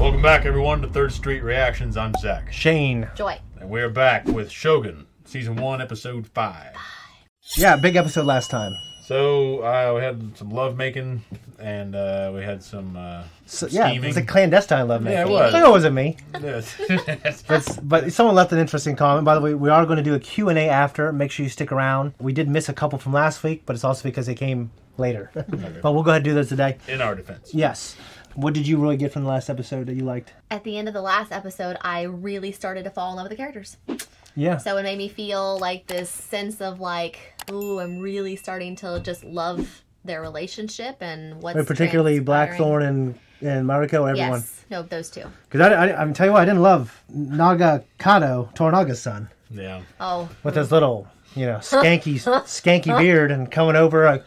Welcome back, everyone, to Third Street Reactions. I'm Zakk. Shane. Joy. And we're back with Shogun, Season 1, Episode 5. Yeah, big episode last time. So, we had some lovemaking, and we had some yeah, it was a clandestine lovemaking. Yeah, it was. I know it wasn't me. Yes. But someone left an interesting comment. By the way, we are going to do a Q&A after. Make sure you stick around. We did miss a couple from last week, but it's also because they came later. Okay. But we'll go ahead and do those today. In our defense. Yes. What did you really get from the last episode that you liked? At the end of the last episode, I really started to fall in love with the characters. Yeah. So it made me feel like this sense of like, ooh, I'm really starting to just love their relationship and what's particularly Blackthorn and Marietta, everyone. Yes. No, those two. Because I'm telling you what, I didn't love Naga Kato, Toranaga's son. Yeah. Oh. With his little, skanky beard and coming over like...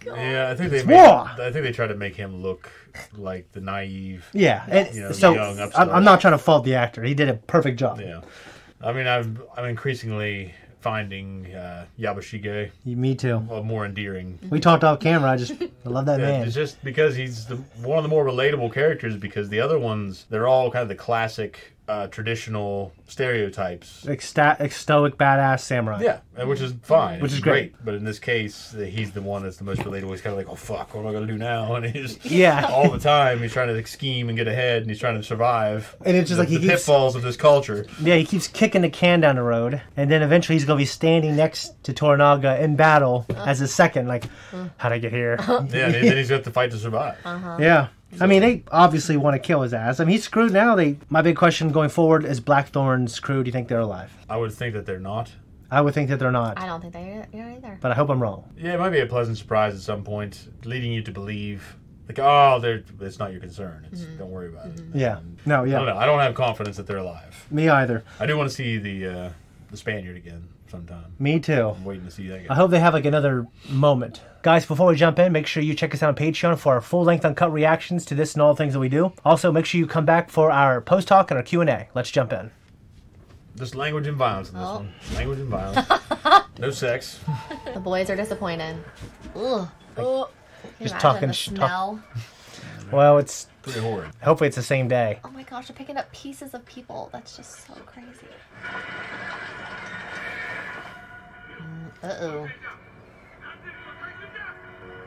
Yeah, I think they tried to make him look like the naive. Yeah, young upstart. I'm not trying to fault the actor. He did a perfect job. Yeah, I mean, I'm increasingly finding Yabashige. Me too. More endearing. We talked off camera. I love that man. It's just because he's one of the more relatable characters. Because the other ones, they're all kind of the classic, traditional stereotypes. Like stoic, badass samurai. Yeah, which is fine. Which is great. But in this case, he's the one that's the most relatable. He's kind of like, oh fuck, what am I going to do now? And he's all the time he's trying to scheme and get ahead, and he's trying to survive. And it's just the pitfalls of this culture. Yeah, he keeps kicking the can down the road, and then eventually he's going to be standing next to Toranaga in battle as a second. Like, how'd I get here? Yeah, and then he's got to fight to survive. Yeah. So. I mean, they obviously want to kill his ass. I mean, he's screwed now. My big question going forward is Blackthorn screwed? Do you think they're alive? I would think that they're not. I would think that they're not. I don't think they are either. But I hope I'm wrong. Yeah, it might be a pleasant surprise at some point, leading you to believe, like, oh, it's not your concern. Don't worry about it. Yeah. No, yeah. I don't have confidence that they're alive. Me either. I do want to see the Spaniard again sometime. Me too. I'm waiting to see that guy. I hope they have like another moment. Guys, before we jump in, make sure you check us out on Patreon for our full-length uncut reactions to this and all the things that we do. Also, make sure you come back for our post-talk and our Q&A. Let's jump in. Just language and violence in this one. Language and violence. No sex. The boys are disappointed. Ugh. Just talking smell. Well, it's pretty horrid. Hopefully it's the same day. Oh my gosh, they're picking up pieces of people. That's just so crazy. Uh-oh.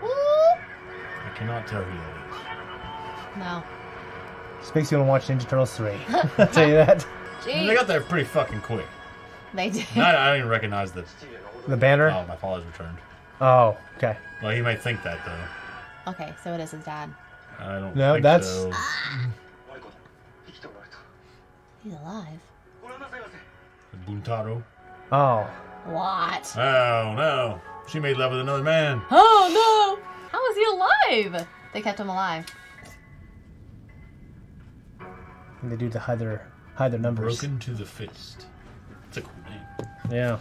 I cannot tell who that is. No. This makes you want to watch Ninja Turtles 3. I'll tell you that. Jeez. They got there pretty fucking quick. They did. I don't even recognize the banner? Oh, my father's returned. Oh, okay. Well, he might think that, though. Okay, so it is his dad. I don't think that's... so. He's alive. Buntaro. Oh. What? Oh, no. She made love with another man. Oh, no. How is he alive? They kept him alive. And they do to hide their numbers. Broken to the fist. It's a cool name. Yeah.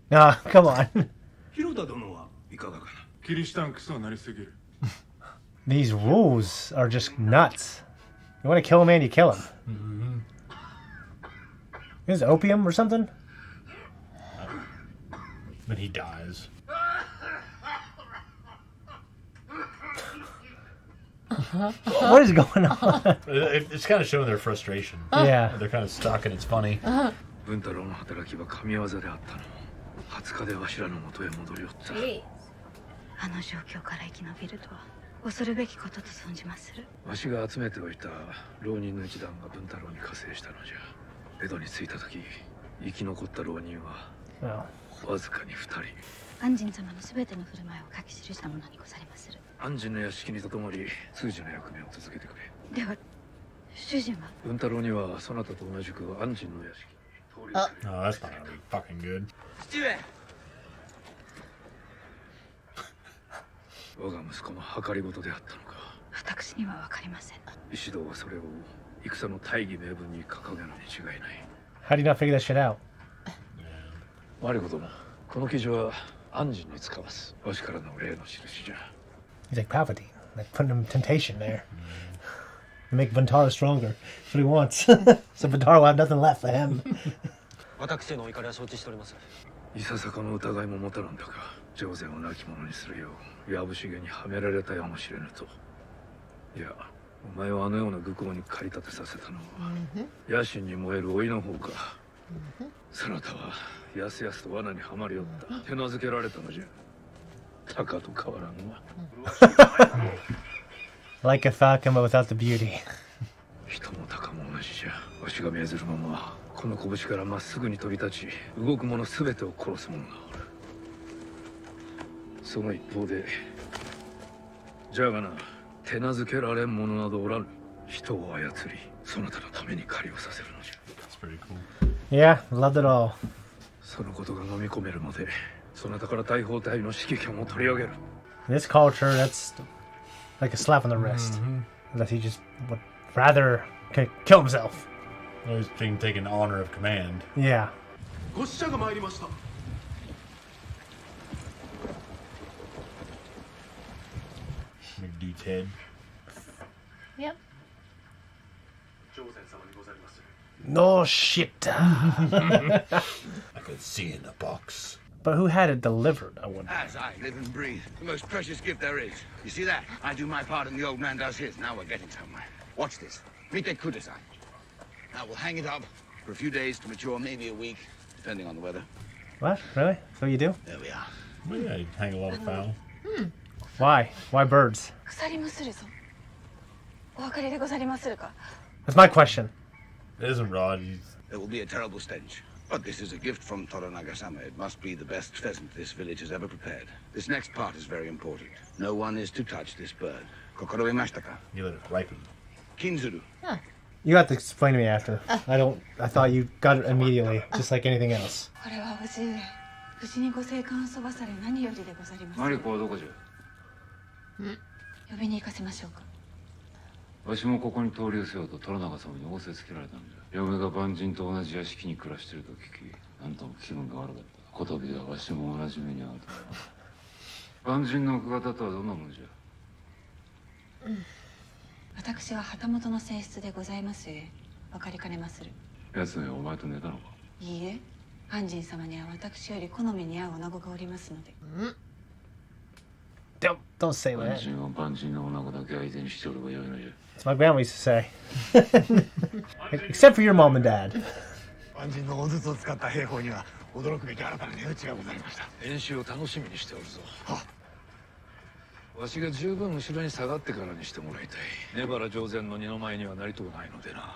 Ah, come on. These rules are just nuts. You want to kill a man, you kill him. Is it opium or something? But he dies. What is going on? It's kind of showing their frustration. Yeah. They're kind of stuck and it's funny. Oh, that's not gonna be fucking good. How do you not figure that shit out? マリコ殿、この記事は暗示に使わす。わしからの例の印じゃ。He's like Palpatine, like putting him temptation there. To make Vantara stronger. That's what he wants. So Vantara will have nothing left for him. 私のお怒りは承知しております。いささかの疑いも持たなんだが、上善を亡き者にするようやぶしげにはめられたやもしれぬと。いや、お前をあのような愚行に駆り立てさせたのは、野心に燃える老いの方か。そなたはやすやすと罠にはまりよった。手なずけられたのじゃ。タカと変わらんわ。Like a falcon but without the beauty. 人もタカも同じじゃ。わしが命ずるままこの拳からまっすぐに飛び立ち、動く者すべてを殺す者がおる。その一方で、じゃがな、手なずけられん者などおらぬ。人を操り、そなたのために狩りをさせるのじゃ。Yeah, loved it all. そのことが飲み込めるので、そなたから大砲隊の指揮権を取り上げる。In this culture, that's like a slap on the wrist. Unless he just would rather kill himself. He's being taken honor of command. Yeah. ご使者が参りました。Big dude's head. Yep. No shit. I could see in the box. But who had it delivered, I wonder? As I live and breathe, the most precious gift there is. You see that? I do my part and the old man does his. Now we're getting somewhere. Watch this. Mite kudasai. Now we'll hang it up for a few days to mature, maybe a week, depending on the weather. What? Really? So you do? There we are. Well, yeah, you hang a lot of fowl. Why? Why birds? 腐りまするぞ。お分かりでござりまするか。 That's my question. It isn't Rod. There will be a terrible stench. But this is a gift from Toranaga-sama. It must be the best pheasant this village has ever prepared. This next part is very important. No one is to touch this bird. Kokoro imashita ka? You let it ripen. Kinzuru. You have to explain to me after. I thought you got it immediately, just like anything else. これは無事で、無事にご生還をそばされ何よりでござります。マリコはどこじゃ。呼びに行かせましょうか。わしもここに通り寄せようと虎長様に仰せつけられたんじゃ。嫁が万人と同じ屋敷に暮らしていると聞き、あんたも気分が悪かった。こたびではわしも同じ目に遭うとは。万人の奥方とはどんなものじゃ。私は旗本の性質でございますゆえ、分かりかねまする。奴めお前と寝たのか。いいえ、安心様には私より好みに合う女子がおりますので。Don't say 万 that. 人は万人の女子だけ相手にしておればよいのじゃ。That's what my grandma used to say. Except for your mom and dad. 万人のおずつを使った兵法には驚くべき新たな値打ちがございました。演習を楽しみにしておるぞ。わしが十分後ろに下がってからにしてもらいたい。根原上善の二の舞にはなりとうないのでな。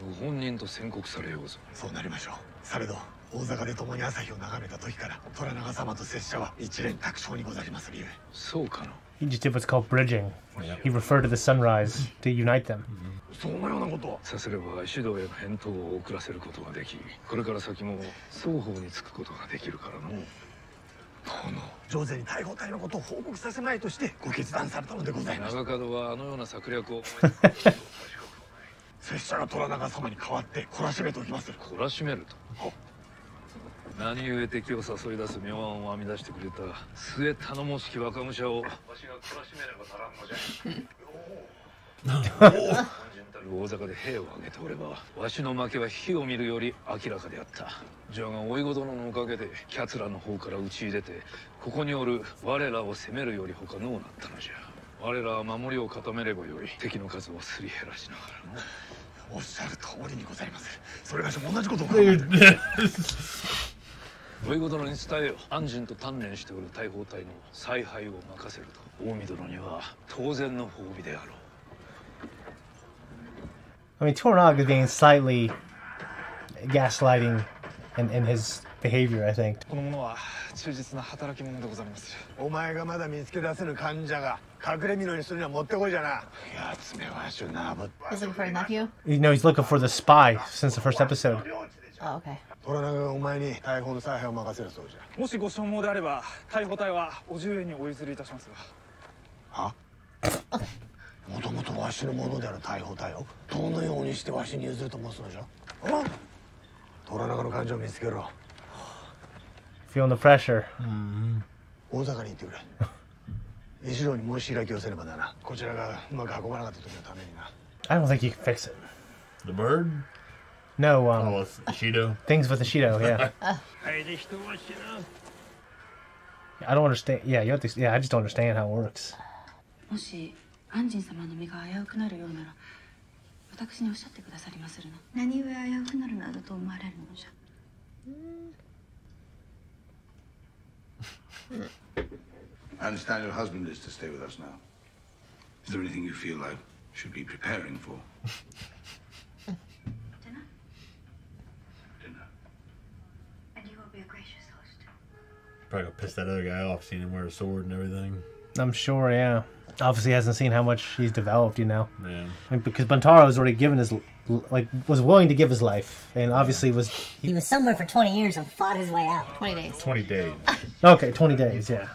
ご本人と宣告されようぞ。そうなりましょう。されど大坂で共に朝日を眺めた時から虎長様と拙者は一連卓勝にござりまするゆえ。そうかな。He just did what's called bridging. He referred to the sunrise to unite them. そのようなことをさすれば指導への返答を遅らせることができ、これから先も双方につくことができるからの。上手に大砲隊のことを報告させまいとしてご決断されたのでございます。長門はあのような策略を拙者が虎長様に代わって懲らしめておきまする。懲らしめると。何故敵を誘い出す妙案を編み出してくれた末頼もしき若武者をわしが懲らしめねばならんのじゃ。肝心たる大坂で兵を挙げておればわしの負けは火を見るより明らかであった。じゃが甥御殿のおかげで奴らの方から討ち入れてここにおる我らを攻めるより他のうなったのじゃ。我らは守りを固めればよい。敵の数をすり減らしながらの。おっしゃる通りにございます。それがしも同じことを考えてる。甥御殿に伝えよ。安心と鍛錬しておる大砲隊の采配を任せると。近江殿には当然の褒美であろう。I mean, Tornog is being slightly gaslighting in his behavior, I think. この者は忠実な働き者でございます。お前がまだ見つけ出せぬ患者が隠れ蓑にするにはもってこいじゃな。やつめはしゅなぶっ He's looking for a nephew? You know, he's looking for the spy since the first episode. Oh, okay. 虎長がお前に大砲の采配を任せるそうじゃ。もしご所望であれば、大砲隊はお重へにお譲りいたしますが。は？もともとわしのものである大砲隊をどのようにしてわしに譲ると申すのじゃ。Feeling the pressure. I don't think you can fix it. The bird? No, it's Ishido. Things with Ishido, yeah. I don't understand. Yeah, you have to. Yeah, I just don't understand how it works. もし安心様の身が危うくなるようなら私におっしゃってくださりまするな。何故危うくなるなどと思われるのじゃ。I understand your husband is to stay with us now. Is there anything you feel I should be preparing for? Dinner? Dinner. And you will be a gracious host. Probably gonna piss that other guy off seeing him wear a sword and everything. I'm sure, yeah. Obviously hasn't seen how much he's developed, you know. Yeah. And because Buntaro has already given his, was willing to give his life, and obviously was... He was somewhere for 20 years and fought his way out. 20 days. 20 days. Okay, 20 days, yeah.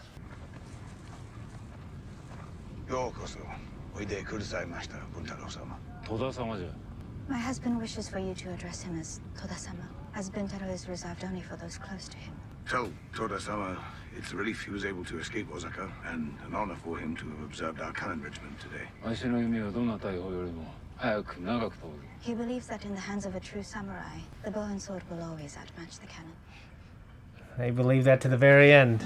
My husband wishes for you to address him as Toda-sama, as Bintaro is reserved only for those close to him. Tell Toda-sama it's a relief he was able to escape Osaka, and an honor for him to have observed our cannon regiment today. He believes that in the hands of a true samurai, the bow and sword will always outmatch the cannon. They believe that to the very end.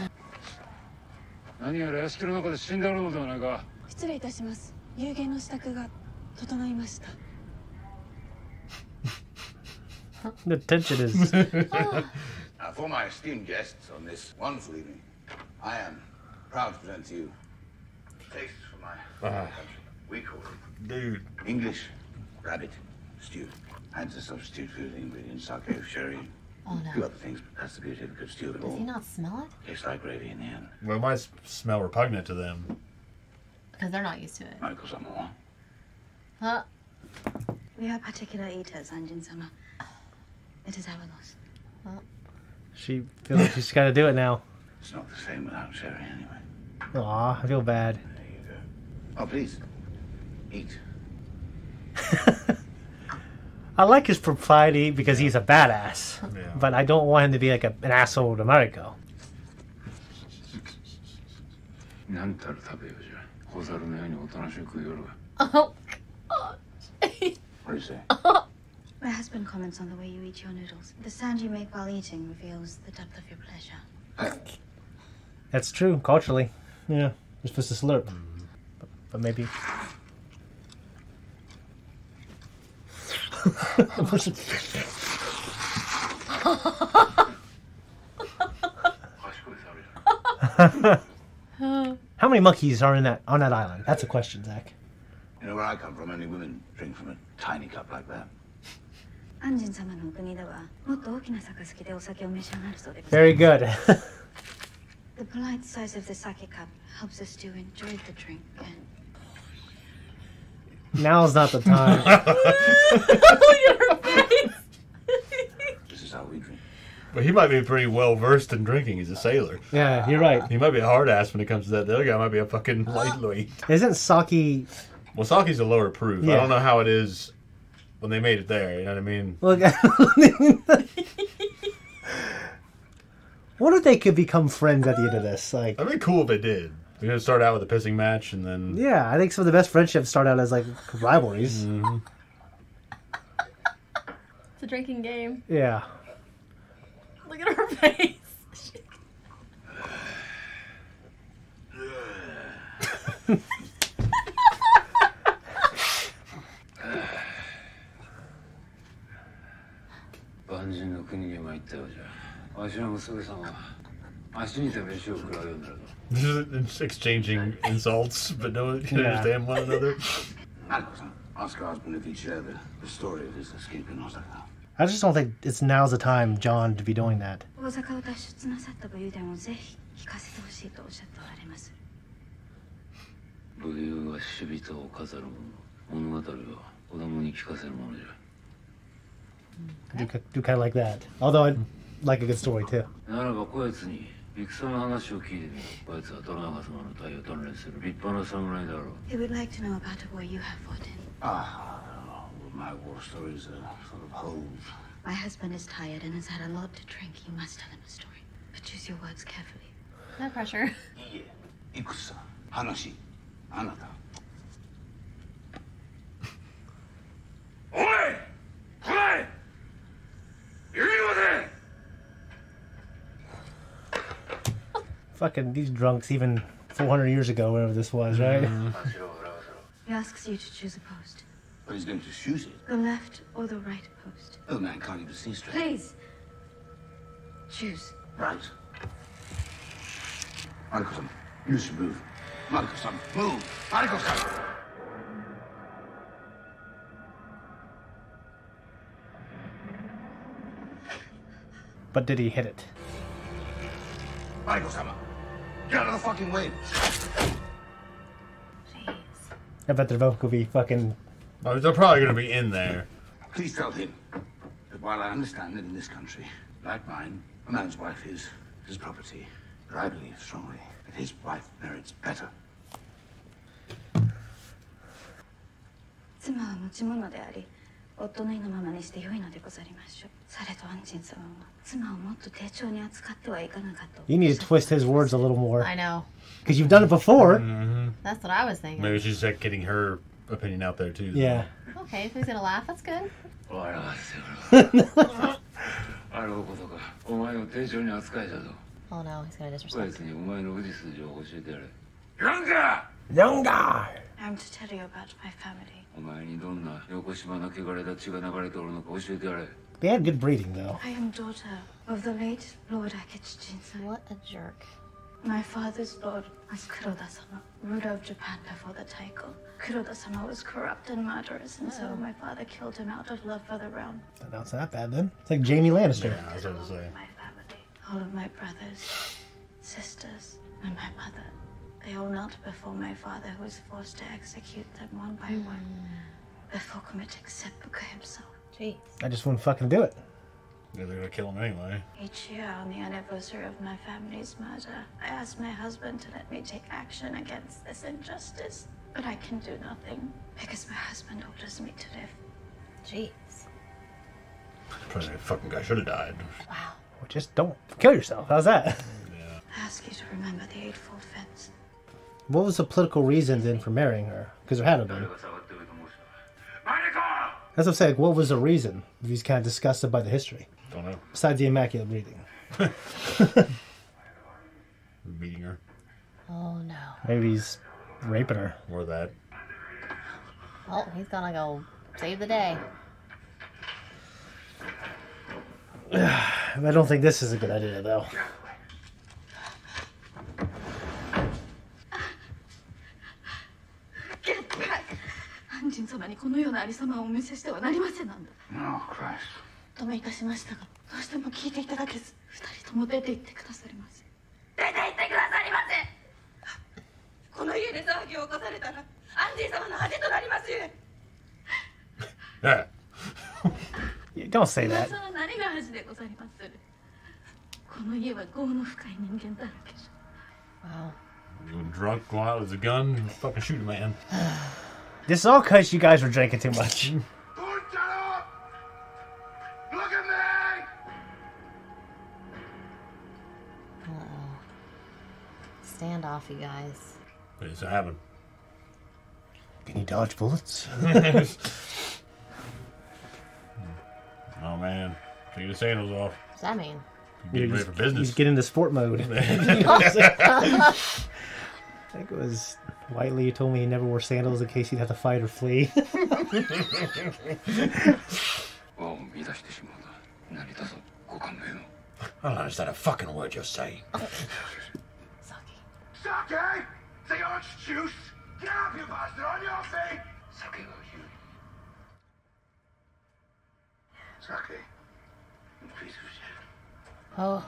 失礼いたします。有限の支度が整いました。 The tension is... For my esteemed guests on this wonderful evening, I am proud to present to you tastes from my country. We call it Dude. English rabbit stew. And to substitute for the ingredients, sake, sherry, Oh, a few no. other things, but that's the beauty of a good stew. Does he not smell it? Tastes like gravy in the end. Well, it might smell repugnant to them. Because they're not used to it. Michael, some more. Huh? We are particular eaters, Anjin-sama. It is our loss. She feels like she's got to do it now. It's not the same without sherry, anyway. Aw, I feel bad. There you go. Oh, please. Eat. I like his propriety because he's a badass. Yeah. But I don't want him to be like an asshole to Mariko. Oh, What do you say? My husband comments on the way you eat your noodles. The sound you make while eating reveals the depth of your pleasure. That's true, culturally. Yeah, you're supposed to slurp. But maybe... How many monkeys are on that island? That's a question, Zakk. You know where I come from, only women drink from a tiny cup like that. Anjin-samaのお国ではもっと大きな杯でお酒を召し上がるそうでございます。 Very good. The polite size of the sake cup helps us to enjoy the drink and... Now's not the time. This is how we drink. But he might be pretty well versed in drinking. He's a sailor. Yeah, you're right. He might be a hard ass when it comes to that. The other guy might be a fucking lightweight. Isn't sake... Well, sake's a lower proof. Yeah. I don't know how it is when they made it there. You know what I mean? Look, what if they could become friends at the end of this? Like, That'd be cool if they did. We're gonna start out with a pissing match and then. yeah, I think some of the best friendships start out as like rivalries. Mm-hmm. it's a drinking game. Yeah. Look at her face. Just exchanging insults, but no one can Yeah. understand one another. Marco-san, ask her husband if he'd share the story of his escape in Osaka. I just don't think it's now's the time, John, to be doing that. 大阪を脱出なさったご友伝をぜひ聞かせてほしいとおっしゃっておられます。武勇が死人を飾るもの、物語は子供に聞かせるものじゃ。 Do kind of like that. Although I'd like a good story too. ならばこやつに戦の話を聞いてみよう。こやつは虎長様の隊を鍛錬する立派な侍だろう。 He would like to know about a war you have fought in. Ah, well, my war stories are sort of holes My husband is tired and has had a lot to drink. You must tell him a story. But choose your words carefully. No pressure. いいえ、戦、話、あなた。おい！来い！指まで！ Fucking these drunks, even 400 years ago, whatever this was, right? He asks you to choose a post. But he's going to choose it. The left or the right post. Oh, man can't even see straight. Please. Choose. Right. Mariko-san, you should move. Mariko-san, move! Mariko-san! But did he hit it? Mariko-sama, get out of the fucking way! Jeez. I bet they're both gonna be fucking... Oh, they're probably going to be in there. Please tell him that while I understand that in this country, like mine, a man's wife is his property, but I believe strongly that his wife merits better. 妻は持ち物であり、夫の意のままにして良いのでござりましょう。されと安心様は妻をもっと丁重に扱ってはいかがかと。 You need to twist his words a little more. I know. Because you've done it before. That's what I was thinking. Maybe she's like getting her opinion out there too. Yeah. Okay, if he's gonna laugh, that's good. あろうことか、お前を丁重に扱いだぞ。 Oh no, he's gonna こ disrespect やつ me. にお前の氏筋を教えてやれ。 Younger! I'm to tell you about my family. お前にどんな横島な汚れた血が流れておるのか教えてやれ。 They had good breeding, though. I am daughter of the late Lord Akitsujin-san. What a jerk. My father's lord was Kuroda-sama, ruler of Japan before the Taiko. Kuroda-sama was corrupt and murderous, and so my father killed him out of love for the realm. That's not bad, then. It's like Jamie Lannister. Yeah, I was about to say. My family, all of my brothers, sisters, and my mother. They all knelt before my father, who was forced to execute them one by one before committing seppuku himself. Jeez. I just wouldn't fucking do it. Yeah, they're going to kill him anyway. Each year on the anniversary of my family's murder, I ask my husband to let me take action against this injustice. But I can do nothing because my husband orders me to live. Jeez. Probably that fucking guy should have died. Wow. Well, just don't kill yourself. How's that? Yeah. I ask you to remember the Eightfold Fence. What was the political reason then for marrying her? Because there had to be. That's what I'm saying. What was the reason? If he's kind of disgusted by the history. Don't know. Besides the immaculate breeding. Beating her. Oh no. Maybe he's raping her. Or that. Oh, he's gonna go save the day. I don't think this is a good idea, though. Get back! 安人様にこのようなありさまをお見せしてはなりませんなんだ。 Oh, Christ. とめいたしましたが、どうしても聞いていただけず、二人とも出て行ってくださりませ。出て行ってくださりませ。この家で騒ぎを起こされたら、安人様の恥となりますゆえ。 Yeah. Yeah, don't say 今 that. さら何が恥でござりまする。この家は業の深い人間だらけじゃ。 Wow. You drunk, go out with a gun, and fucking shoot a man. This is all because you guys were drinking too much. Don't shut up! Look at me! Uh-oh. Standoff, you guys. What's happening? Can you dodge bullets? Oh man, take the sandals off. What's that mean? Getting ready for business. He's getting into sport mode. I think it was Whiteley who told me he never wore sandals in case he'd have to fight or flee. 和を乱してしまうな。何だぞ、ご勘弁を。 I don't understand a fucking word you're saying. Zakk. Zakk! The orange juice! Get up, you bastard, on your feet! 酒が言う。 Zakk, you piece of shit. Oh.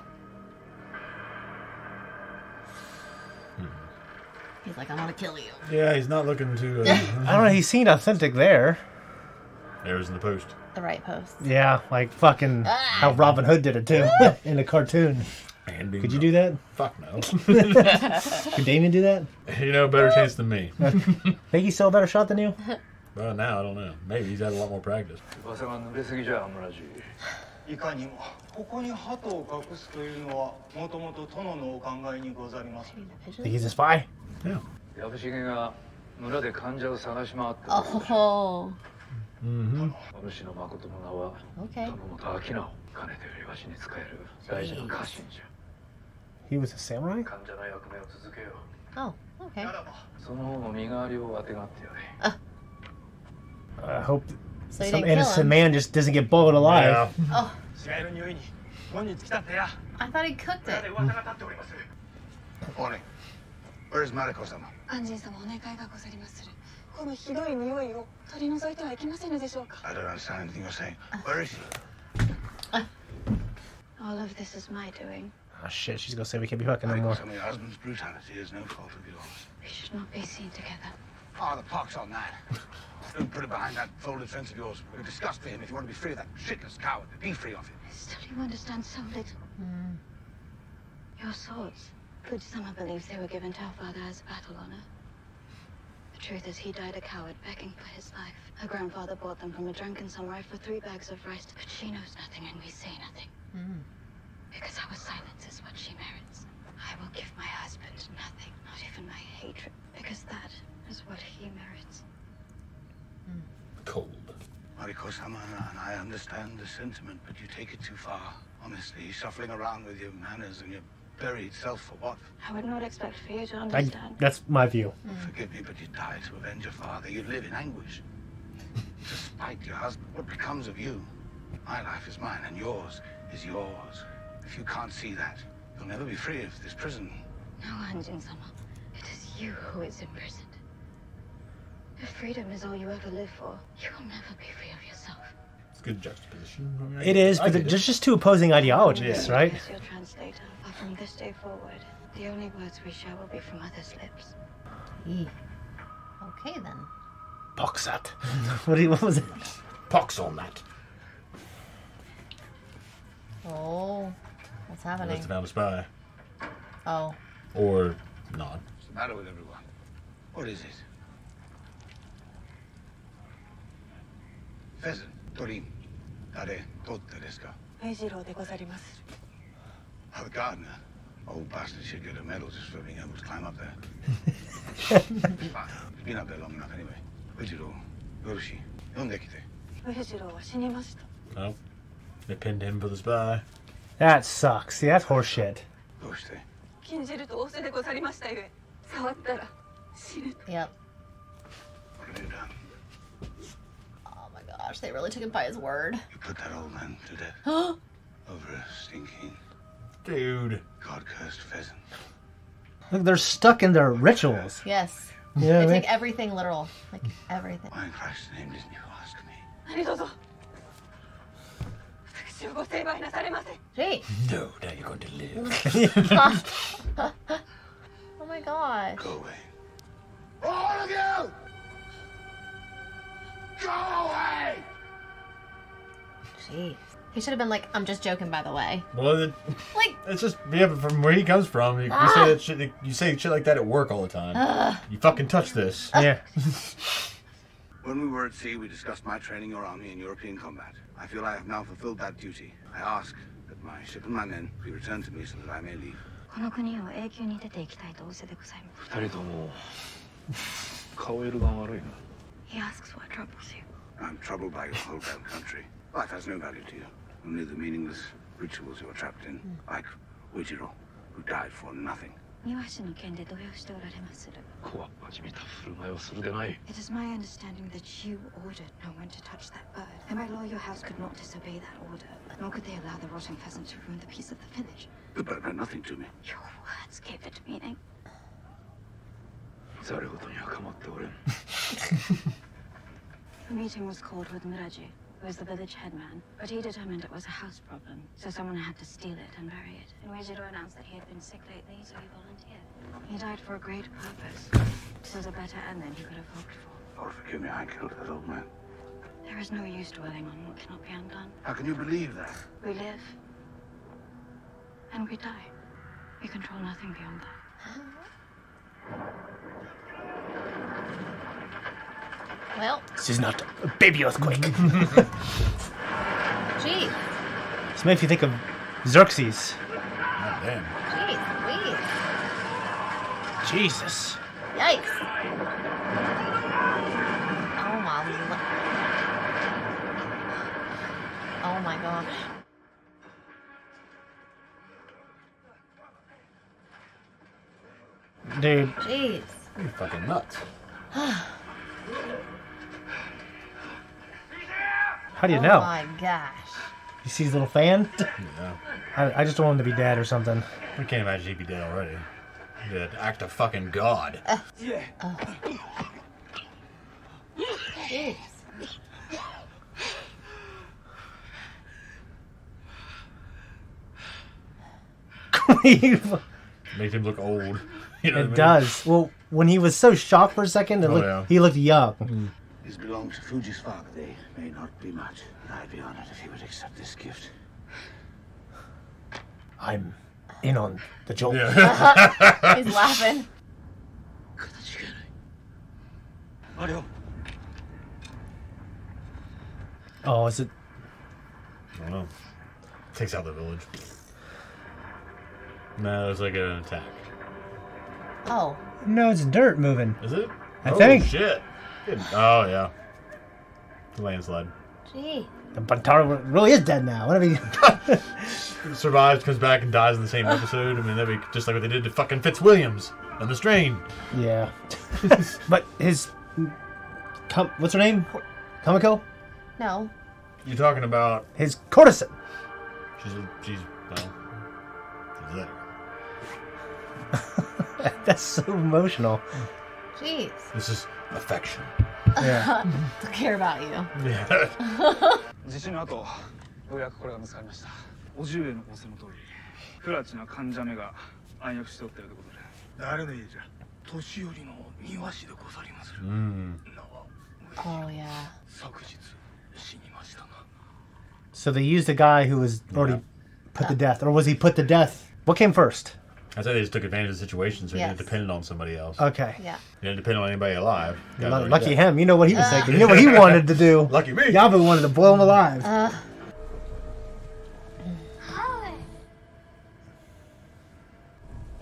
He's like, I'm gonna kill you. Yeah, he's not looking to. I don't know, he seemed authentic there. There's in the post. The right post. Yeah, like fucking how Robin Hood did it too in the cartoon. And being Could you do that? Fuck no. Could Damien do that? You know, better chance than me. Think he's still a better shot than you? Well, now I don't know. Maybe he's had a lot more practice. 翼が濡れすぎじゃ、村地。いかにもここに鳩を隠すというのはもともと殿のお考えにござります。 Think he's a spy? Yeah. 藪重が村で患者を探し回ってる。 Oh. Mm-hmm. お主の誠の名は Okay. 玉本明直。かねてよりわしに仕える大事な家臣じゃ。 He was a samurai? 患者の役目を続けよう。 Oh, okay. その方の身代わりをあてがってやれ。 I hope So you some didn't kill innocent him. man just doesn't get boiled alive. Yeah. Oh, 死骸の匂いに本日来たってや。 I thought he cooked 村で it. 噂が立っております。 Morning. Where is Mariko-sama? アンジー様お願いがござりまする。このひどい匂いを取り除いてはいけませんでしょうか。 I don't understand anything you're saying. Where is she? All of this is my doing. Oh shit, she's gonna say we can't be fucking no more. Mariko-sama, your husband's brutality is no fault of yours. We should not be seen together. Oh, the pox on that. Don't put it behind that folded fence of yours. We've discussed for him if you want to be free of that shitless coward. Be free of him. Still, you understand so little. Your swords. Fuji-sama believes they were given to our father as a battle honor. The truth is he died a coward begging for his life. Her grandfather bought them from a drunken samurai for 3 bags of rice. But she knows nothing and we say nothing. Because our silence is what she merits. I will give my husband nothing, not even my hatred. Because that is what he merits. Cold. Mariko-sama, and I understand the sentiment, but you take it too far. Honestly, shuffling around with your manners and your buried self for what? I would not expect for you to understand. That's my view. Forgive me, but you died to avenge your father. You live in anguish. To spite your husband, what becomes of you? My life is mine, and yours is yours. If you can't see that, you'll never be free of this prison. No, Hanjin-sama. It is you who is imprisoned. If freedom is all you ever live for, you will never be free of yourself. It's a good juxtaposition. I mean, It is, I but get it. there's just two opposing ideologies, right? As your translator, but from this day forward, the only words we share will be from others' lips. Okay then. Poxat. What was it? Pox on that. Oh, what's happening? Must have found a spy. Oh, Or not. What's the matter with everyone? What is it? Pheasant, Torin, Tare, Totta desu ka? Meijiro de gozarimasu. Oh, the gardener. Old bastard should get a medal just for being able to climb up there. Fine. He's been up there long enough anyway. Ujiro, Yoshi, yondekite. Meijiro wa shinimashita. Oh. They pinned him for the spy. That sucks. See, that's horseshit. Doshite? 禁じると仰せでござりましたゆえ、触ったら死ぬ。 yep. What have you done? Oh my gosh, they really took him by his word. You put that old man to death. Over a stinking, Dude. God-cursed pheasant. Look, they're stuck in their rituals. Yes. Yeah, They man. take everything literal. Like everything. Why in Christ's name didn't you ask me? 何卒私をご成敗なされませ。 Gee. No, now you're going to live. Oh my gosh. Go away. All of you! Go away! Jeez. He should have been like, I'm just joking, by the way. Well, Like, it's just, yeah, but from where he comes from, you say that shit, you say shit like that at work all the time. You fucking touch this. Yeah. When we were at sea, we discussed my training your army in European combat. I feel I have now fulfilled that duty. I ask that my ship and my men be returned to me so that I may leave. この国を永久に出ていきたいと仰せでございます。二人とも顔色が悪いな。 He asks what troubles you. I'm troubled by your whole damn country. Life has no value to you. Only the meaningless rituals you are trapped in. Like Ujiro, who died for nothing. 庭師の件で動揺しておられまする。こわっぱじみた振る舞いをするでない。 It is my understanding that you ordered no one to touch that bird. And by law, your house could not disobey that order. Nor could they allow the rotting pheasant to ruin the peace of the village. The bird meant nothing to me. Your words gave it meaning. ざる事には構っておれん。 A meeting was called with Muraji, who was the village headman, but he determined it was a house problem, so someone had to steal it and bury it. And Uejiro announced that he had been sick lately, so he volunteered. He died for a great purpose. This was a better end than he could have hoped for. Lord, forgive me, I killed that old man. There is no use dwelling on what cannot be undone. How can you believe that? We live, and we die. We control nothing beyond that. well, This is not a baby earthquake. gee. makes you think of Xerxes. Oh, damn. Jeez, Jesus. yikes. Oh my gosh. Dude. Jeez. You're fucking nuts. How do you know? Oh my gosh. You see his little fan? Yeah. I just don't want him to be dead or something. I can't imagine he'd be dead already. He'd act a fucking god. Jeez. Makes him look old. You know what I It mean? does. Well, when he was so shocked for a second, he looked young. This belongs to Fuji's father. They may not be much, but I'd be honored if he would accept this gift. I'm in on the joke. Yeah. He's laughing. Oh, is it? I don't know. Takes out the village. No, it's like an attack. Oh. No, it's dirt moving. Is it? I think. Shit. Oh, yeah. Landslide. Gee. The Bantaro really is dead now. What have Survives, comes back, and dies in the same episode. I mean, that'd be just like what they did to fucking Fitzwilliams on The Strain. Yeah. But his... what's her name? Kamiko? No. You're talking about... His courtesan. She's there. That's so emotional. Jeez. This is affection. Yeah. To care about you. Yeah. 地震の後ようやくこれが見つかりました。おじ上の仰せの通り不埒な患者目が暗躍しておったようでござる。誰の家じゃ。年寄りの庭師でござりまする。Oh yeah. 昨日死にましたな。 So they used a guy who was already put to death. Or was he put to death? What came first? I'd say they just took advantage of the situation so he Yes. didn't depend on somebody else. Okay. Yeah. He didn't depend on anybody alive. Guys already Lucky dead. him. You know what he was thinking. You know what he wanted to do. Lucky me. Yabu wanted to blow him alive.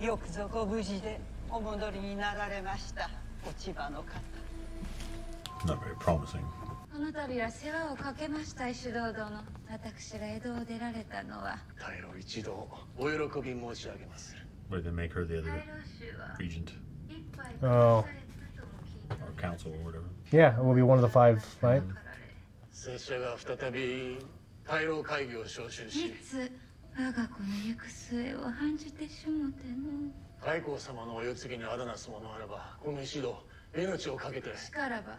よくぞご無事でお戻りになられました落ち葉の方。 Not very promising. この度は世話をかけました石堂殿。私が江戸を出られたのは大老一同お喜び申し上げます。 What did they make her the other regent? Oh. Or council or whatever. Yeah, it will be one of the 5, right? 拙者が再び大老会議を招集し、いつ我が子の行く末を案じてしもての。太閤様のお世継ぎにあだなすものあらば、この石堂命をかけて。しからば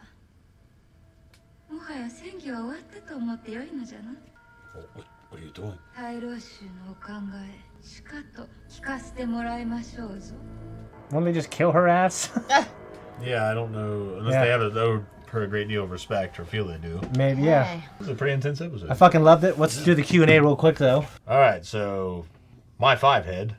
もはや戦議は終わったと思ってよいのじゃな。 What are you doing? 大老衆のお考えしかと聞かせてもらいましょうぞ。 Won't they just kill her ass? Yeah, I don't know. Unless they have her a great deal of respect or feel they do. Maybe, yeah. It was a pretty intense episode. I fucking loved it. Let's do the Q&A real quick, though. All right, so my 5-head.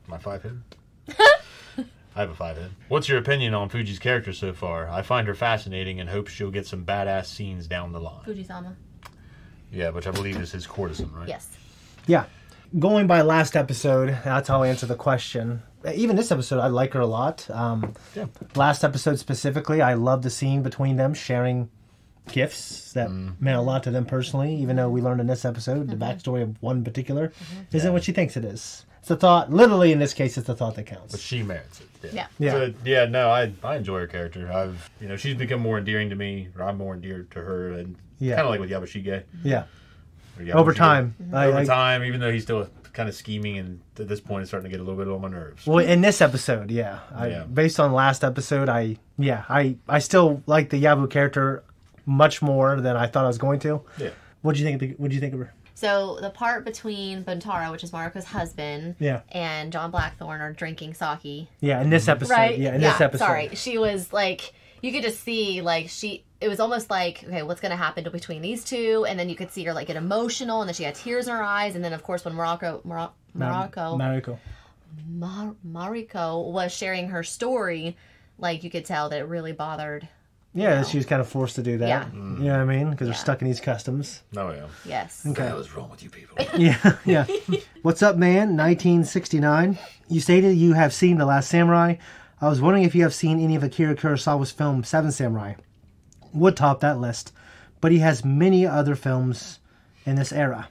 My 5-head? I have a 5-head. What's your opinion on Fuji's character so far? I find her fascinating and hope she'll get some badass scenes down the line. Fuji-sama. Yeah, which I believe is his courtesan, right? Yes. Yeah. Going by last episode, that's how I answer the question. Even this episode, I like her a lot. Last episode specifically, I love the scene between them sharing gifts that meant a lot to them personally, even though we learned in this episode the backstory of one particular isn't what she thinks it is. It's the thought, literally in this case, it's the thought that counts. But she merits it. Yeah. So, yeah, no, I enjoy her character. She's become more endearing to me, or I'm more endeared to her, and kind of like with Yabashige. Yeah. Or Over time. Over time, even though he's still kind of scheming, and at this point, it's starting to get a little bit on my nerves. Well, in this episode, based on last episode, I still like the Yabu character much more than I thought I was going to. Yeah. What'd you think of her? So the part between Buntaro, which is Mariko's husband, and John Blackthorne are drinking sake. Yeah, in this episode. Right? Yeah, in this episode. Sorry. She was like, you could just see, like, it was almost like, okay, what's going to happen between these two? And then you could see her, like, get emotional, and then she had tears in her eyes. And then, of course, when Mariko was sharing her story, like, you could tell that it really bothered Yeah, she was kind of forced to do that. Yeah. You know what I mean? Because they're stuck in these customs. Oh, yeah. Yes. Okay. What was wrong with you people? Yeah. What's up, man? 1969. You stated you have seen The Last Samurai. I was wondering if you have seen any of Akira Kurosawa's film Seven Samurai. Would top that list. But he has many other films in this era.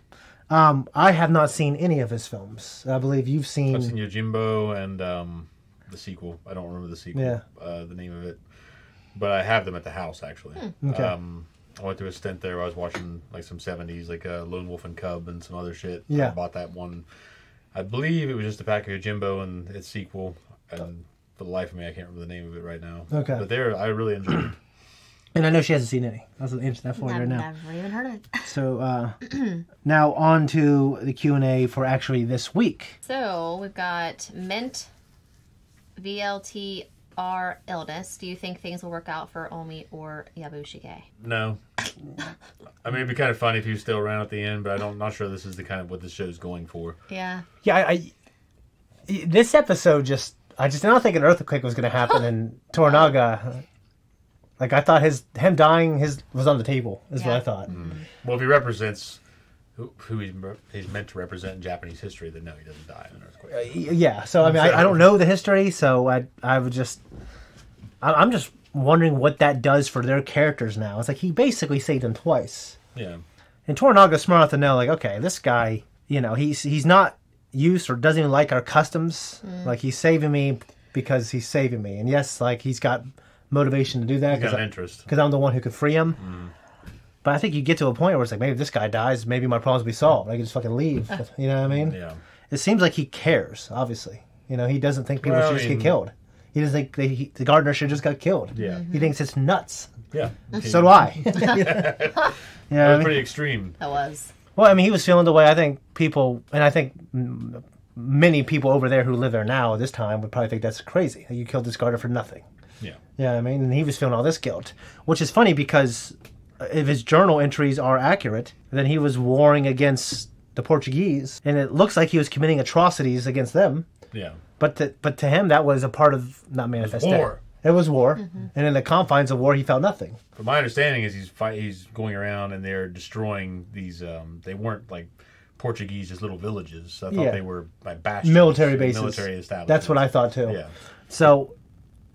I have not seen any of his films. I believe you've seen... I've seen Yojimbo and the sequel. I don't remember the sequel. Yeah. The name of it. But I have them at the house, actually. Okay. I went through a stint there where I was watching like some 70s, like Lone Wolf and Cub and some other shit. Yeah. I bought that one. I believe it was just a pack of Yojimbo and its sequel. And for the life of me, I can't remember the name of it right now. Okay. But I really enjoyed it. And I know she hasn't seen any. I'll answer that for you right now. I've never even heard of it. So now on to the Q&A for actually this week. So we've got Mint VLTR illness. Do you think things will work out for Omi or Yabushige? No. I mean, it'd be kind of funny if he was still around at the end, but I'm not sure this is the kind of what this show's going for. Yeah. Yeah, this episode I just did not think an earthquake was going to happen in Toranaga. Like, I thought him dying was on the table, is what I thought. Well, if he represents who he's meant to represent in Japanese history, then no, he doesn't die in an earthquake. Yeah, so I mean, I don't know the history, so I would just... I'm just wondering what that does for their characters now. It's like, he basically saved them twice. Yeah. And Toranaga's smart enough to know, like, okay, this guy, he's not used or doesn't even like our customs. Like, he's saving me because he's saving me. And yes, like, he's got motivation to do that. He's got an interest. Because I'm the one who could free him. But I think you get to a point where it's like, maybe if this guy dies, maybe my problems will be solved. I can just fucking leave. You know what I mean? Yeah. It seems like he cares, obviously. He doesn't think people should just get killed. He doesn't think the gardener should just got killed. Yeah. He thinks it's nuts. Yeah. So do I. That was pretty extreme. That was. Well, I mean, he was feeling the way I think people, and I think many people over there who live there now at this time would probably think that's crazy. You killed this gardener for nothing. Yeah. Yeah, I mean, and he was feeling all this guilt, which is funny because if his journal entries are accurate, then he was warring against the Portuguese, and it looks like he was committing atrocities against them. Yeah. But to him, that was a part of not manifest. War. It was war, and in the confines of war, he felt nothing. From my understanding, is he's going around and they're destroying these. They weren't like Portuguese, just little villages. I thought they were like bastions, military bases, military establishments. That's what I thought too. Yeah. So,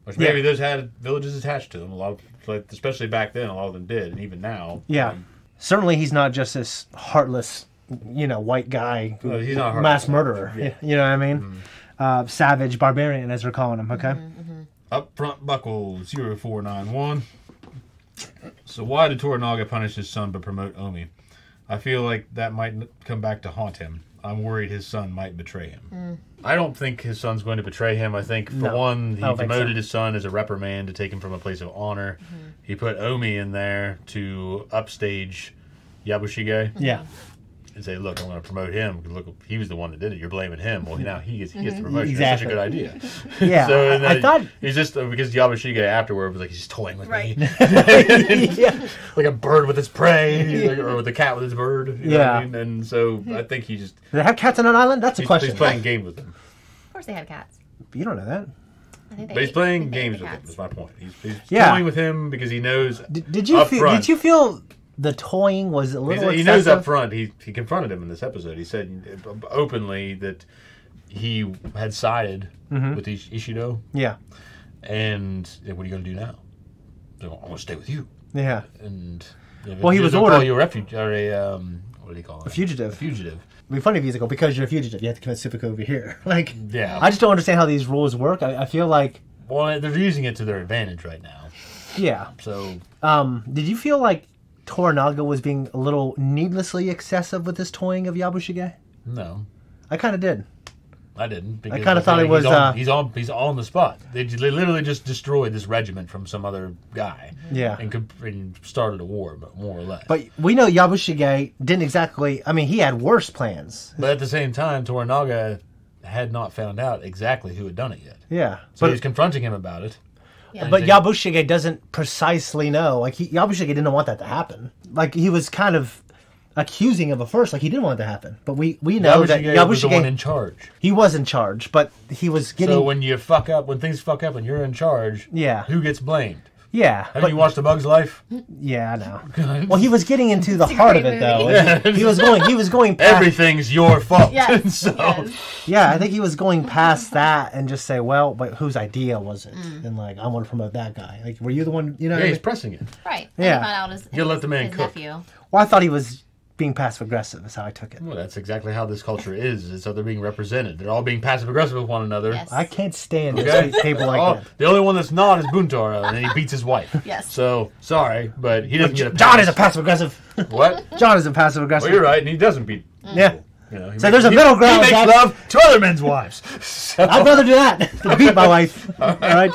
which maybe those had villages attached to them. A lot of, like, especially back then, a lot of them did, and even now. Yeah, certainly he's not just this heartless, white guy, he's not mass murderer. Yeah. You know what I mean? Savage barbarian, as they're calling him. Okay. Up front buckle 0491. So why did Toranaga punish his son but promote Omi? I feel like that might come back to haunt him. I'm worried his son might betray him. I don't think his son's going to betray him. I think, for one, he demoted his son as a reprimand to take him from a place of honor. He put Omi in there to upstage Yabushige. Yeah. And say, look, I'm going to promote him. Look, he was the one that did it. You're blaming him. Well, now he gets the promotion. Exactly. That's such a good idea. Yeah. So I thought he's just, because Yabushige afterward was like, he's toying with me. Yeah. Like a bird with its prey, or with a cat with its bird. You know what I mean? And so I think he just... Do they have cats on an island? That's a question. He's playing games with them. Of course they had cats. You don't know that. But he's playing games with him, is my point. He's toying with him because he knows Did you feel the toying was a little excessive? He knows up front. He confronted him in this episode. He said openly that he had sided with Ishido. Yeah. And what are you going to do now? So, I'm going to stay with you. Yeah. And well, he was ordered. Call you a refugee or a what do you call it? A fugitive. A fugitive. It'd be funny if he's like, because you're a fugitive, you have to commit seppuku over here. Like, yeah. I just don't understand how these rules work. I feel like, well, they're using it to their advantage right now. Yeah. So, did you feel like Toranaga was being a little needlessly excessive with his toying of Yabushige? No. I kind of did. I didn't. I kind of thought it was... He's on the spot. They literally just destroyed this regiment from some other guy. Yeah. And started a war, but more or less. But we know Yabushige didn't exactly... I mean, he had worse plans. But at the same time, Toranaga had not found out exactly who had done it yet. Yeah. So he's confronting him about it. Yeah. But Yabushige doesn't precisely know. Like, Yabushige didn't want that to happen. Like, he was kind of accusing him at first, like he didn't want it to happen. But we know that Yabushige was the one in charge. He was in charge, but he was getting... So when you fuck up, when things fuck up and you're in charge, yeah, who gets blamed? Yeah. Have you watched A Bug's Life? Yeah, I know. Well, he was getting into the heart of it, though. Yeah. He was going past... Everything's your fault. Yes, So, Yeah, I think he was going past that and just say, well, but whose idea was it? And like, I want to promote that guy. Like, were you the one, you know? yeah, he's pressing it. Right. Yeah. And he found out You let the man his cook. nephew. Well, I thought he was being passive aggressive is how I took it. Well, that's exactly how this culture is. It's how they're being represented. They're all being passive aggressive with one another. Yes. I can't stand Okay. people like that. The only one that's not is Buntaro, and then he beats his wife. Yes. So, sorry, but he doesn't get a pass. John is a passive aggressive. What? John is a passive aggressive. Well, you're right, and he doesn't beat. Yeah. You know, So there's a middle ground, He makes Zach. love to other men's wives. So, I'd rather do that than beat my wife. All right.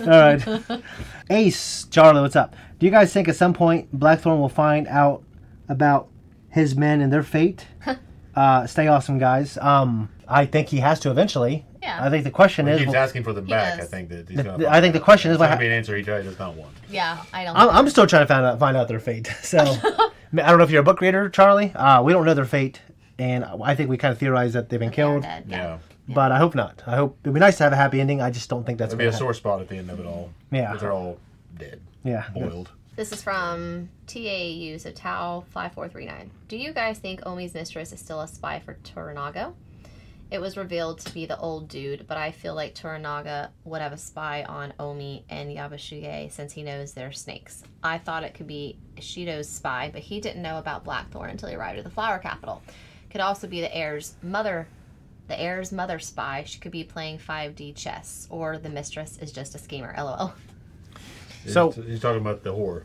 All right. Ace, Charlie, what's up? Do you guys think at some point Blackthorn will find out about his men and their fate? Stay awesome, guys. I think he has to eventually. Yeah. I think the question he is... keeps asking for them He back. does. I think that he's going I think the question is It's what going to be an answer he does not want. Yeah, I don't. I'm still trying to find out their fate. So I don't know if you're a book reader, Charlie. We don't know their fate, and I think we kind of theorize that they've been killed. Dead. Yeah. But I hope not. I hope it'd be nice to have a happy ending. I just don't think that's There'll be going a to happen. sore spot at the end of it all. Yeah. But they're all dead. Yeah. Boiled. This is from TAU, so Tau 5439. Do you guys think Omi's mistress is still a spy for Toranaga? It was revealed to be the old dude, but I feel like Toranaga would have a spy on Omi and Yabashige since he knows they're snakes. I thought it could be Ishido's spy, but he didn't know about Blackthorn until he arrived at the flower capital. Could also be the heir's mother spy. She could be playing 5D chess, or the mistress is just a schemer. LOL. So- he's talking about the whore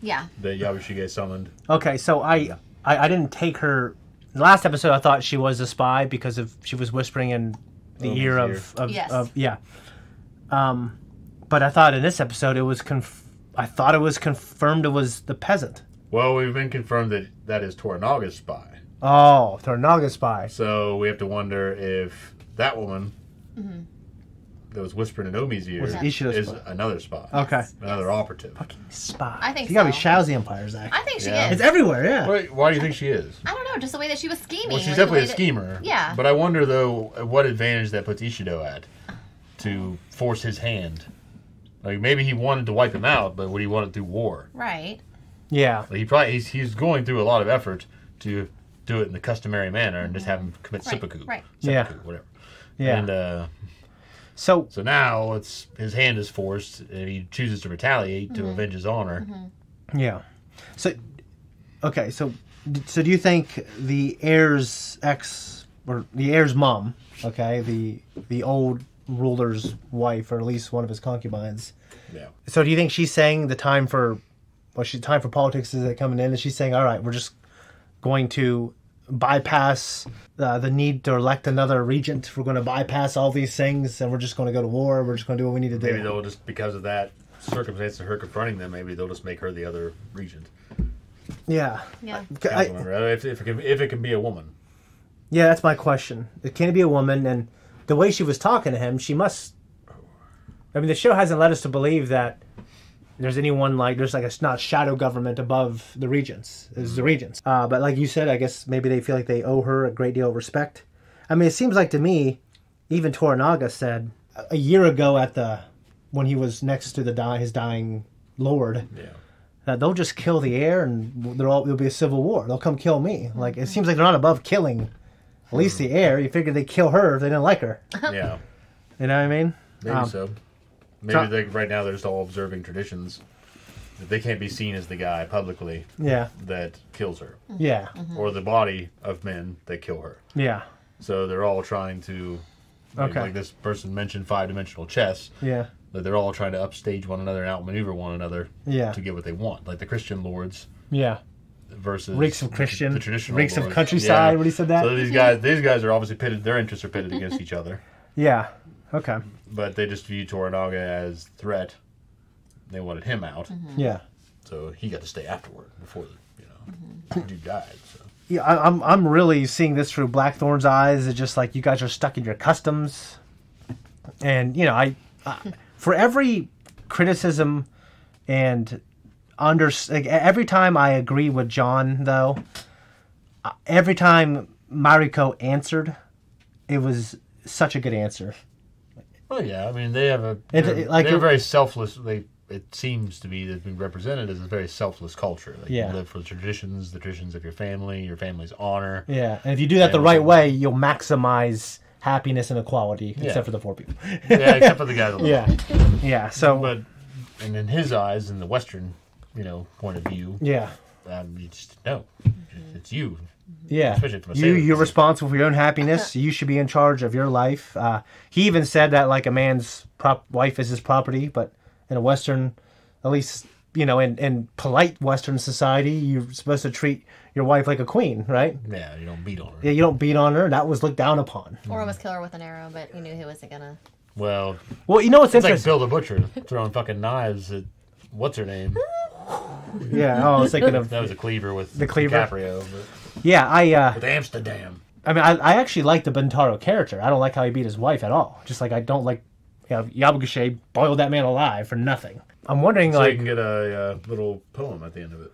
Yeah. that Yabashige summoned. Okay, so I didn't take her. In the last episode, I thought she was a spy because she was whispering in the Omi's ear ear. of Yes. yeah. But I thought in this episode it was I thought it was confirmed it was the peasant. Well, we've been confirmed that that is Toranaga's spy. Oh, Toranaga spy. So we have to wonder if that woman that was whispering in Omi's ear Was Ishido's is spy. another spy. Okay. Another operative. Spy. I think you gotta so. be Shazzy Empire, Zach. I think she Yeah. is. It's everywhere, yeah. Why do you think she is? I don't know, just the way that she was scheming. Well, she's like, the definitely way a that- schemer. Yeah. But I wonder, though, what advantage that puts Ishido at to force his hand. Like, maybe he wanted to wipe him out, but would he want it through war? Right. Yeah. Like, he's going through a lot of effort to do it in the customary manner and just have him commit Right, seppuku. right. Yeah. Seppuku, whatever. Yeah. And So so now his hand is forced, and he chooses to retaliate to avenge his honor. yeah. So okay, so do you think the heir's or the heir's mom, okay, the old ruler's wife, or at least one of his concubines? Yeah. So do you think she's saying the time for politics is coming in, and she's saying, all right, we're just going to bypass the need to elect another regent. We're going to bypass all these things, and we're just going to go to war. We're just going to do what we need to do. Maybe they'll just, because of that circumstance of her confronting them, maybe they'll just make her the other regent. Yeah. Yeah. I- If it can be a woman. Yeah, that's my question. Can it be a woman? And the way she was talking to him, she must... I mean, the show hasn't led us to believe that there's anyone there's a not shadow government above the regents. It's the regents. But like you said, I guess maybe they feel like they owe her a great deal of respect. I mean, it seems like to me, even Toranaga said a year ago when he was next to his dying lord, that they'll just kill the heir and there'll be a civil war. They'll come kill me. Like, it seems like they're not above killing at least the heir. You figure they'd kill her if they didn't like her. Yeah. You know what I mean? Maybe so. Maybe right now they're just all observing traditions. That they can't be seen as the guy publicly that kills her. Yeah. Or the body of men that kill her. Yeah. So they're all trying to, like this person mentioned 5-dimensional chess. Yeah. That they're all trying to upstage one another and outmaneuver one another to get what they want. Like the Christian lords. Yeah. Versus reeks of Christian, the traditional reeks lords. of countryside when he said that. So these guys are obviously pitted. Their interests are pitted against each other. Yeah. Okay. But they just view Toranaga as threat. They wanted him out. Yeah. So he got to stay afterward before the dude died. So. Yeah, I'm really seeing this through Blackthorn's eyes. It's just like you guys are stuck in your customs, and I for every criticism and every time I agree with John, though, every time Mariko answered, it was such a good answer. Well, yeah, I mean they have they're very selfless. it seems to be that's been represented as a very selfless culture. Like Yeah. you live for the traditions of your family's honor. Yeah, and if you do that the right way, you'll maximize happiness and equality, Yeah. except for the poor people. Yeah, except for the guys. Yeah, yeah. So, but and in his eyes, in the Western, point of view, yeah, you just no, it's you. yeah. Especially from a You're sailor. responsible for your own happiness. You should be in charge of your life. He even said that like a man's wife is his property, but in a Western, at least in polite Western society, you're supposed to treat your wife like a queen, right? Yeah, you don't beat on her. Yeah, you don't beat on her. That was looked down upon. Or almost kill her with an arrow, but he knew he wasn't gonna. Well, you know what's it's like interesting? Bill the Butcher throwing fucking knives at what's her name? Yeah, I was thinking of that was a cleaver with the cleaver. DiCaprio. But Yeah, with Amsterdam. I mean, I actually like the Bintaro character. I don't like how he beat his wife at all. Just like I don't like, Yabagusei boiled that man alive for nothing. I'm wondering, So like, you can get a little poem at the end of it.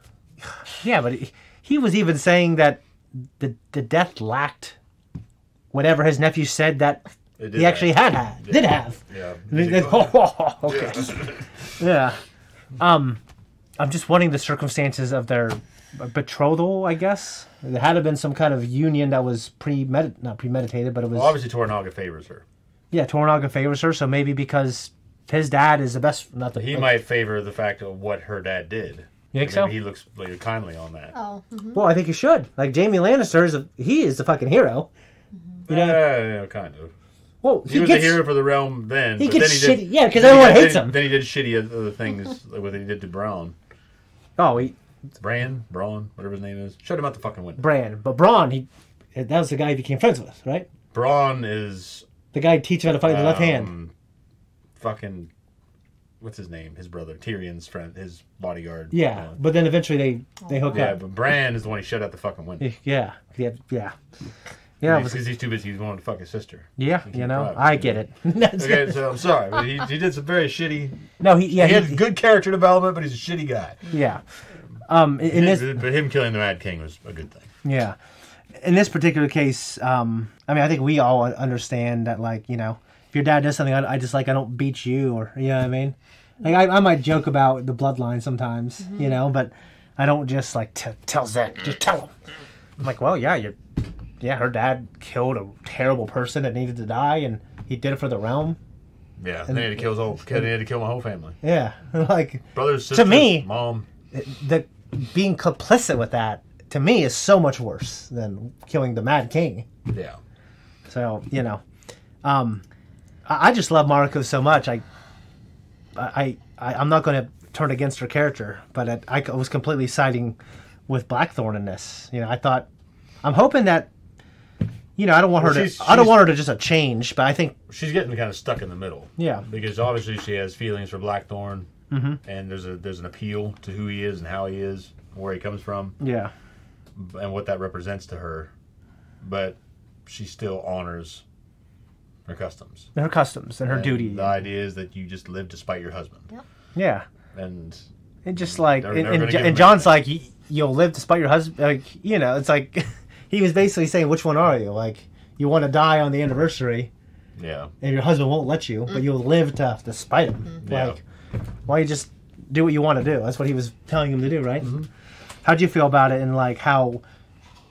yeah, but he was even saying that the death lacked whatever his nephew said that he actually did have. Yeah. Okay. Yeah. I'm just wondering the circumstances of their betrothal, I guess. There had to have been some kind of union that was not premeditated, but it was... Well, obviously Toranaga favors her. Yeah, Toranaga favors her, so maybe because his dad is the best... He might favor the fact of what her dad did. You think so? He looks like kindly on that. Oh. Mm-hmm. Well, I think he should. Like, Jaime Lannister, he is the fucking hero. Yeah, kind of. Well, he was a hero for the realm then. He but gets then shitty. Yeah, because everyone hates him. Then he did shitty other things, like what he did to Braun. Oh, Braun, whatever his name is. Shut him out the fucking window. Bran. But Braun, that was the guy he became friends with, right? Braun is... The guy who teaches him how to fight with the left hand. Fucking... What's his name? His brother. Tyrion's friend. His bodyguard. Yeah, but then eventually they hook up. Yeah, but Bran is the one he shut out the fucking window. Yeah. Because he's too busy. He's wanting to fuck his sister. Yeah, I get it. Okay, so I'm sorry, but he did some very shitty... No, he had good character development, but he's a shitty guy. Yeah. But him killing the Mad King was a good thing. Yeah. In this particular case, I think we all understand that, like, if your dad does something, I don't beat you, or, you know what I mean? Like, I might joke about the bloodline sometimes, but I don't just, like, tell Zakk, just tell him. I'm like, well, her dad killed a terrible person that needed to die, and he did it for the realm. Yeah, and they had to kill my whole family. Yeah, like, brothers, sisters, to me, mom. Being complicit with that, to me, is so much worse than killing the Mad King. Yeah. So, I just love Mariko so much. I'm not going to turn against her character, but I was completely siding with Blackthorn in this. I'm hoping that, I don't want her to just change, but I think she's getting kind of stuck in the middle. Yeah, because obviously she has feelings for Blackthorn, mm-hmm. and there's an appeal to who he is and how he is, where he comes from. Yeah, and what that represents to her, but she still honors her customs. And her duty. The idea is that you just live to spite your husband. Yep. Yeah. And just like, and John's like, you'll live to spite your husband. Like, it's like, he was basically saying, which one are you? Like, you want to die on the anniversary. Yeah. And your husband won't let you, but you'll live to spite him. Mm-hmm. Yeah. Like, why you just do what you want to do? That's what he was telling him to do, right? Mm-hmm. How'd you feel about it, and like how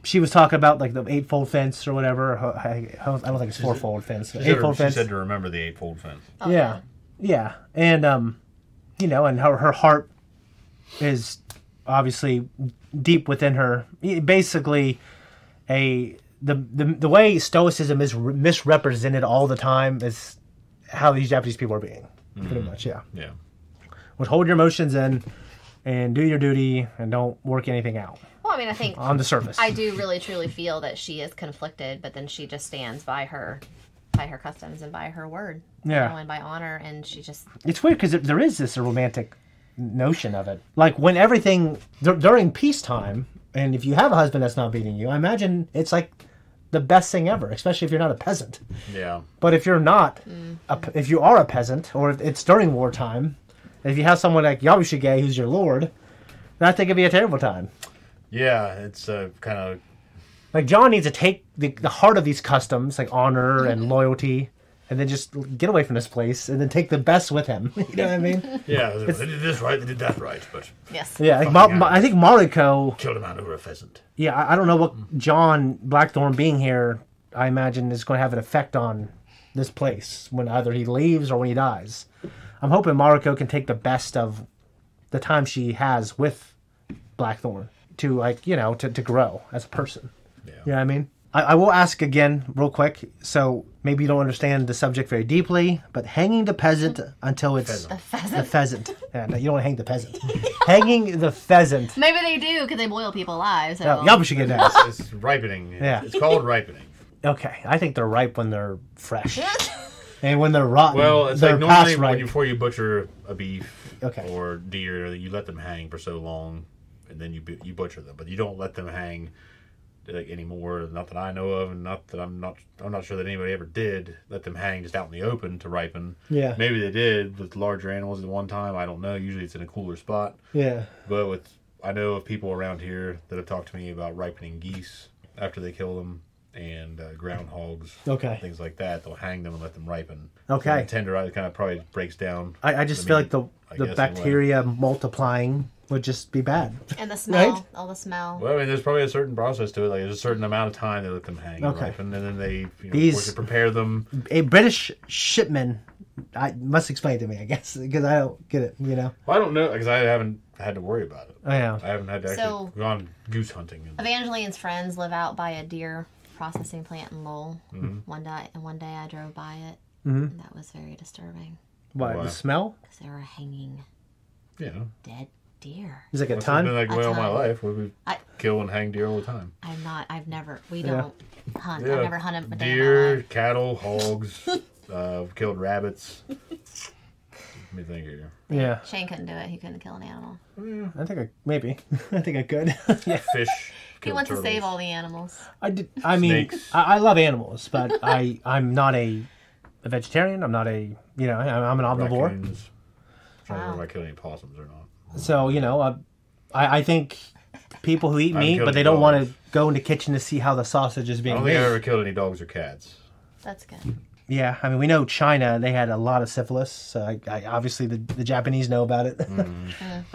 she was talking about like the 8-fold fence or whatever? I don't think it's 4-fold fence. 8-fold fence. She said to remember the 8-fold fence. Oh, yeah, and and her heart is obviously deep within her. Basically, the way Stoicism is misrepresented all the time is how these Japanese people are being. Mm-hmm. Pretty much, yeah. Yeah. Would hold your emotions in and do your duty and don't work anything out. Well, I mean, I think on the surface, I do really truly feel that she is conflicted, but then she just stands by her customs and by her word, and by honor, and she just. It's weird because there is this romantic notion of it, like when everything during peacetime, and if you have a husband that's not beating you, I imagine it's like the best thing ever, especially if you're not a peasant. Yeah. But if you're not, if you are a peasant, or if it's during wartime. If you have someone like Yabushige, who's your lord, then I think it'd be a terrible time. Yeah, it's kind of... Like, John needs to take the heart of these customs, like honor and loyalty, and then just get away from this place, and then take the best with him. You know what I mean? Yeah, they did this right, they did that right, but Yes. Yeah, like I think Mariko killed a man over a pheasant. Yeah, I don't know what John Blackthorne being here, I imagine, is going to have an effect on this place when either he leaves or when he dies. I'm hoping Mariko can take the best of the time she has with Blackthorne to, like, you know, to grow as a person. Yeah. You know what I mean? I will ask again real quick. So maybe you don't understand the subject very deeply, but hanging the peasant until it's The pheasant. the pheasant. Yeah, no, you don't want to hang the peasant. Hanging the pheasant. Maybe they do because they boil people alive. So. Oh, y'all should get that. It's ripening. Yeah. It's called ripening. Okay, I think they're ripe when they're fresh, and when they're rotten, Well, it's they're like normally past ripe. before you butcher a beef Okay. or deer, you let them hang for so long, and then you butcher them. But you don't let them hang like anymore. Not that I know of, and not that I'm not sure that anybody ever did let them hang just out in the open to ripen. Yeah. Maybe they did with larger animals at one time. I don't know. Usually it's in a cooler spot. Yeah. But I know of people around here that have talked to me about ripening geese after they kill them. And groundhogs, Okay. things like that. They'll hang them and let them ripen. Okay. So the tender, it kind of probably breaks down. I just feel like the guess, bacteria multiplying would just be bad. And the smell, Right? all the smell. Well, I mean, there's probably a certain process to it. Like, there's a certain amount of time they let them hang and Okay. ripen, and then they, you know, These- of course, they prepare them. A British shipman, I must explain it to me, I guess, because I don't get it. You know. Well, I don't know because I haven't had to worry about it. Oh, yeah. I haven't had to actually So- gone goose hunting. Evangeline's friends live out by a deer processing plant in Lowell. Mhm. One day I drove by it, Mhm. and that was very disturbing. Why? The smell? Because they were hanging Yeah. dead deer. Is it like a That's ton? been like the way all my ton. life. We I- kill and hang deer all the time. We Yeah. don't hunt. Yeah. I've never hunted a day in my Deer, life. cattle, hogs. Killed rabbits. Let me think here. Yeah. Shane couldn't do it. He couldn't kill an animal. I think maybe. I think I could. Yeah. Fish. He wants to save all the animals. I mean, Snakes. I love animals, but I'm not a vegetarian. I'm not a, you know, I'm an omnivore. Raccoons. I'm trying to remember if I killed any possums or not. So, you know, I think people who eat I haven't meat, killed but they any don't want dogs. to go in the kitchen to see how the sausage is I being don't think I made. ever killed any dogs or cats. That's good. Yeah, I mean, we know China, they had a lot of syphilis. So I obviously, the Japanese know about it.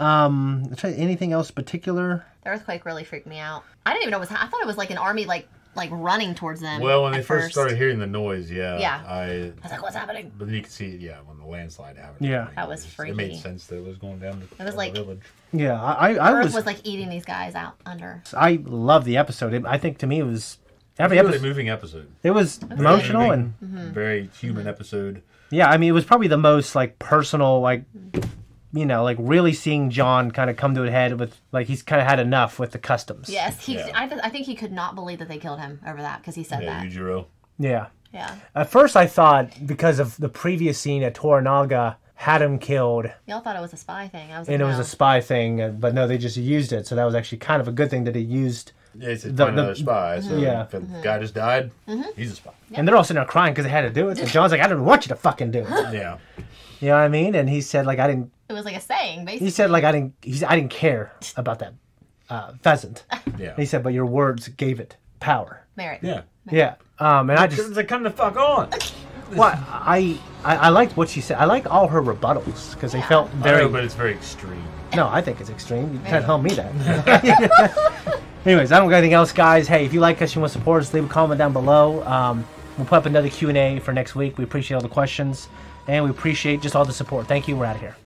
Anything else particular? The earthquake really freaked me out. I didn't even know it was. I thought it was like an army, like running towards them. Well, when they at first started hearing the noise, Yeah. I was like, "What's happening?" But then you could see it, when the landslide happened. Yeah. That was It made freaky. sense that it was going down It was the like- village. Yeah, I Earth was was like eating these guys out under. I love the episode. I think to me it was every It was a episode. really moving episode. It was emotional and Very human episode. yeah, I mean, it was probably the most like personal, like, you know, like really seeing John kind of come to a head with like he's kind of had enough with the customs. Yes, Yeah. I think he could not believe that they killed him over that because he said Yeah, that. Yujiro. Yeah. Yeah. At first, I thought because of the previous scene at Toranaga had him killed, Y'all thought it was a spy thing. I was and like, it was no. a spy thing, but no, they just used it. So that was actually kind of a good thing that he used. Yeah, he said The- find the- another spy. So Yeah. if the guy just died, he's a spy. And they're all sitting there crying because they had to do it. So John's like, I didn't want you to fucking do it. Yeah. You know what I mean? And he said like I didn't. It was like a saying, basically. He said like I didn't care about that pheasant. Yeah. And he said, but your words gave it power. Merit. Yeah. Yeah. And I just It's like, come the fuck on. well, I liked what she said. I like all her rebuttals because they felt very. I know, but it's very extreme. No, I think it's extreme. You can't tell me that. Anyways, I don't got anything else, guys. Hey, if you like us, you want to support us, leave a comment down below. We'll put up another Q&A for next week. We appreciate all the questions, and we appreciate just all the support. Thank you. We're out of here.